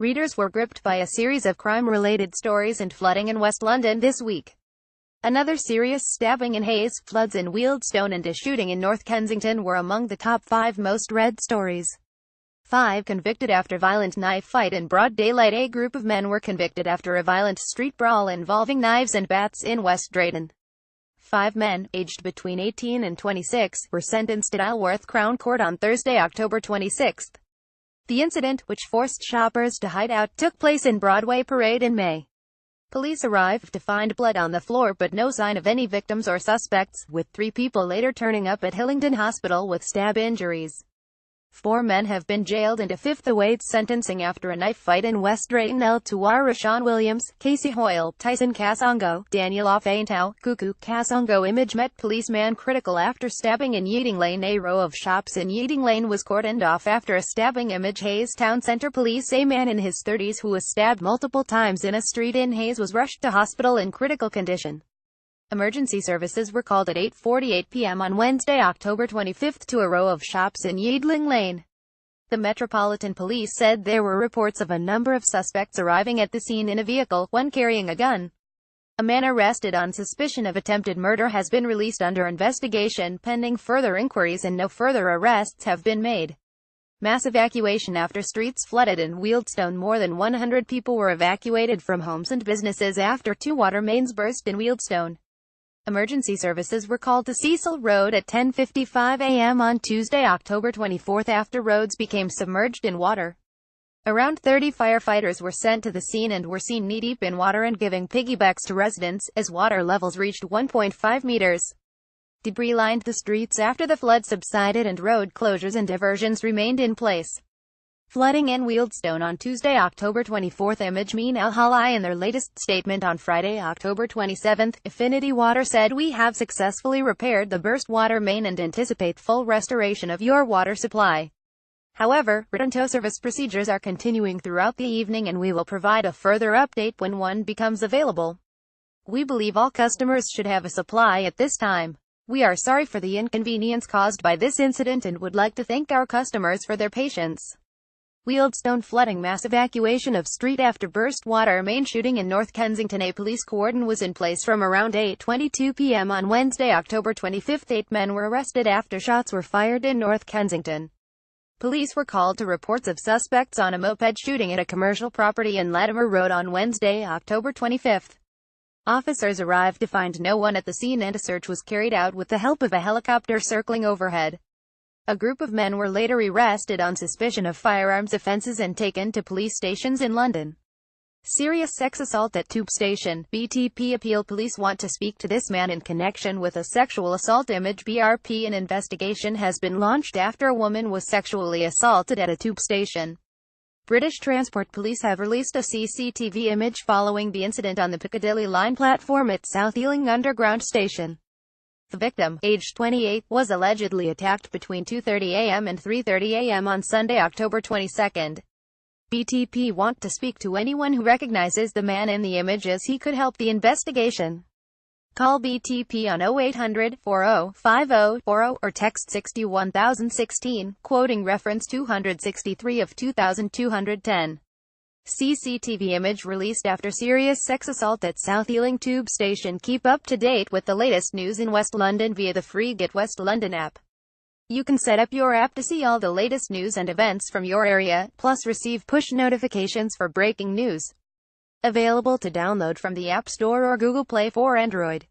Readers were gripped by a series of crime-related stories and flooding in West London this week. Another serious stabbing in Hayes, floods in Wealdstone and a shooting in North Kensington were among the top 5 most read stories. 5 convicted after violent knife fight in broad daylight. A group of men were convicted after a violent street brawl involving knives and bats in West Drayton. 5 men, aged between 18 and 26, were sentenced at Isleworth Crown Court on Thursday, October 26. The incident, which forced shoppers to hide out, took place in Broadway Parade in May. Police arrived to find blood on the floor but no sign of any victims or suspects, with 3 people later turning up at Hillingdon Hospital with stab injuries. 4 men have been jailed and a 5th awaits sentencing after a knife fight in West Drayton. El Tuar Rashawn Williams, Casey Hoyle, Tyson Kasongo, Daniel Offeintau, Kuku Kasongo. Image met policeman critical after stabbing in Yeating Lane. A row of shops in Yeating Lane was cordoned off after a stabbing. Image Hayes Town Centre Police. A man in his 30s who was stabbed multiple times in a street in Hayes was rushed to hospital in critical condition. Emergency services were called at 8:48 p.m. on Wednesday, October 25 to a row of shops in Yeadling Lane. The Metropolitan Police said there were reports of a number of suspects arriving at the scene in a vehicle, one carrying a gun. A man arrested on suspicion of attempted murder has been released under investigation pending further inquiries, and no further arrests have been made. Mass evacuation after streets flooded in Wealdstone. More than 100 people were evacuated from homes and businesses after 2 water mains burst in Wealdstone. Emergency services were called to Cecil Road at 10:55 a.m. on Tuesday, October 24 after roads became submerged in water. Around 30 firefighters were sent to the scene and were seen knee-deep in water and giving piggybacks to residents, as water levels reached 1.5 meters. Debris lined the streets after the flood subsided and road closures and diversions remained in place. Flooding in Wealdstone on Tuesday, October 24. Image Mean El Halai. In their latest statement on Friday, October 27, Affinity Water said, "We have successfully repaired the burst water main and anticipate full restoration of your water supply. However, return-to-service procedures are continuing throughout the evening and we will provide a further update when one becomes available. We believe all customers should have a supply at this time. We are sorry for the inconvenience caused by this incident and would like to thank our customers for their patience." Wealdstone flooding. Mass evacuation of street after burst water main. Shooting in North Kensington. A police cordon was in place from around 8:22 p.m. on Wednesday, October 25. 8 men were arrested after shots were fired in North Kensington. Police were called to reports of suspects on a moped shooting at a commercial property in Latimer Road on Wednesday, October 25. Officers arrived to find no one at the scene and a search was carried out with the help of a helicopter circling overhead. A group of men were later arrested on suspicion of firearms offences and taken to police stations in London. Serious sex assault at Tube Station. BTP appeal. Police want to speak to this man in connection with a sexual assault. Image BRP. An investigation has been launched after a woman was sexually assaulted at a tube station. British Transport Police have released a CCTV image following the incident on the Piccadilly Line platform at South Ealing Underground Station. The victim, aged 28, was allegedly attacked between 2:30 a.m. and 3:30 a.m. on Sunday, October 22. BTP want to speak to anyone who recognizes the man in the image as he could help the investigation. Call BTP on 0800 40 50 40 or text 61016, quoting reference 263 of 2210. CCTV image released after serious sex assault at South Ealing Tube Station. Keep up to date with the latest news in West London via the free Get West London app. You can set up your app to see all the latest news and events from your area, plus receive push notifications for breaking news. Available to download from the App Store or Google Play for Android.